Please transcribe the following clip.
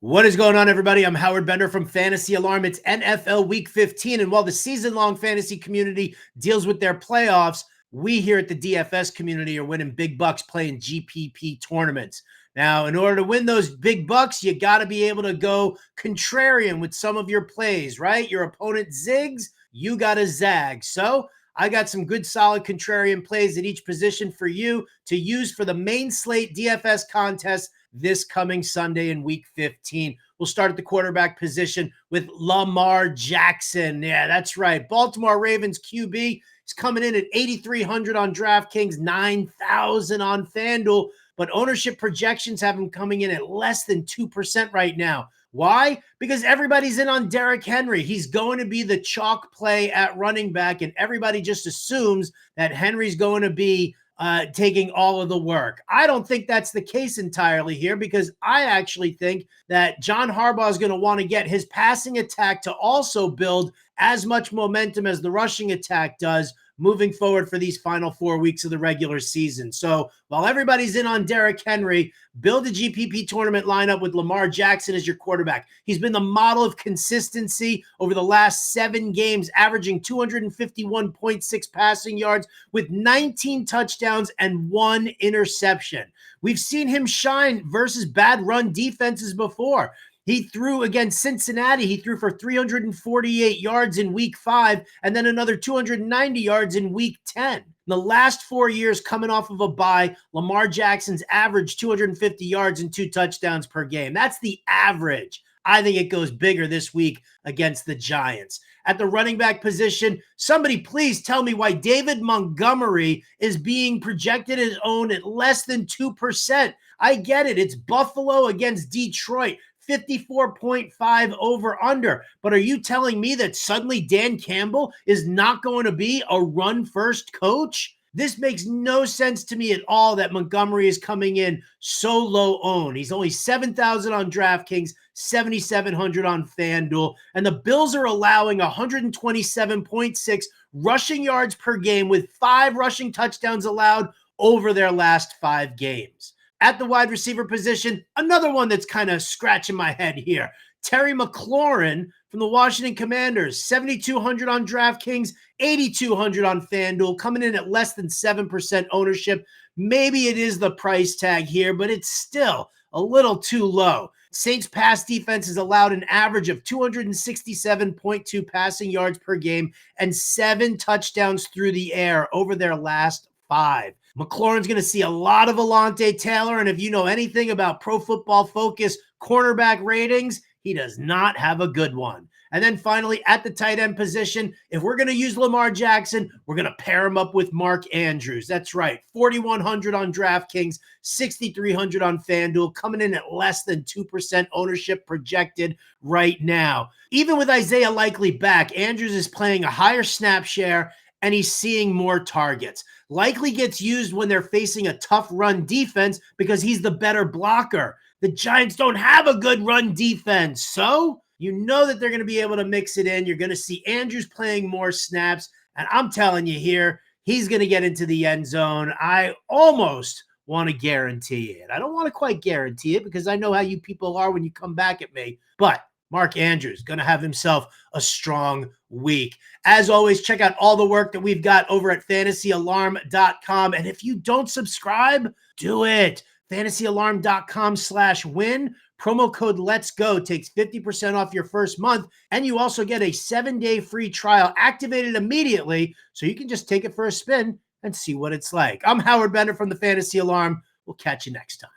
What is going on, everybody? I'm Howard Bender from Fantasy Alarm. It's NFL Week 15, and while the season-long fantasy community deals with their playoffs, we here at the DFS community are winning big bucks playing GPP tournaments. Now, in order to win those big bucks, you got to be able to go contrarian with some of your plays, right? Your opponent zigs, you got to zag. So I got some good, solid contrarian plays at each position for you to use for the main slate DFS contest this coming Sunday in Week 15. We'll start at the quarterback position with Lamar Jackson. Yeah, that's right. Baltimore Ravens QB is coming in at 8,300 on DraftKings, 9,000 on FanDuel, but ownership projections have him coming in at less than 2% right now. Why? Because everybody's in on Derrick Henry. He's going to be the chalk play at running back, and everybody just assumes that Henry's going to be taking all of the work. I don't think that's the case entirely here, because I actually think that John Harbaugh is going to want to get his passing attack to also build as much momentum as the rushing attack does moving forward for these final 4 weeks of the regular season. So while everybody's in on Derrick Henry, build a GPP tournament lineup with Lamar Jackson as your quarterback. He's been the model of consistency over the last 7 games, averaging 251.6 passing yards with 19 touchdowns and 1 interception. We've seen him shine versus bad run defenses before. He threw against Cincinnati. He threw for 348 yards in Week 5 and then another 290 yards in Week 10. In the last 4 years coming off of a bye, Lamar Jackson's averaged 250 yards and 2 touchdowns per game. That's the average. I think it goes bigger this week against the Giants. At the running back position, somebody please tell me why David Montgomery is being projected as owned at less than 2%. I get it. It's Buffalo against Detroit. 54.5 over under. But are you telling me that suddenly Dan Campbell is not going to be a run first coach? This makes no sense to me at all that Montgomery is coming in so low owned. He's only 7,000 on DraftKings, 7,700 on FanDuel, and the Bills are allowing 127.6 rushing yards per game with 5 rushing touchdowns allowed over their last 5 games. At the wide receiver position, another one that's kind of scratching my head here. Terry McLaurin from the Washington Commanders, 7,200 on DraftKings, 8,200 on FanDuel, coming in at less than 7% ownership. Maybe it is the price tag here, but it's still a little too low. Saints pass defense has allowed an average of 267.2 passing yards per game and 7 touchdowns through the air over their last 5. McLaurin's going to see a lot of Alontae Taylor, and if you know anything about Pro Football Focus cornerback ratings, he does not have a good one. And then finally, at the tight end position, if we're going to use Lamar Jackson, we're going to pair him up with Mark Andrews. That's right, 4,100 on DraftKings, 6,300 on FanDuel, coming in at less than 2% ownership projected right now. Even with Isaiah Likely back, Andrews is playing a higher snap share, and he's seeing more targets. Likely gets used when they're facing a tough run defense because he's the better blocker. The Giants don't have a good run defense, so you know that they're going to be able to mix it in. You're going to see Andrews playing more snaps, and I'm telling you here, he's going to get into the end zone. I almost want to guarantee it. I don't want to quite guarantee it because I know how you people are when you come back at me, but Mark Andrews going to have himself a strong week. As always, check out all the work that we've got over at fantasyalarm.com. And if you don't subscribe, do it. fantasyalarm.com/win. Promo code Let's Go takes 50% off your first month. And you also get a 7-day free trial activated immediately. So you can just take it for a spin and see what it's like. I'm Howard Bender from the Fantasy Alarm. We'll catch you next time.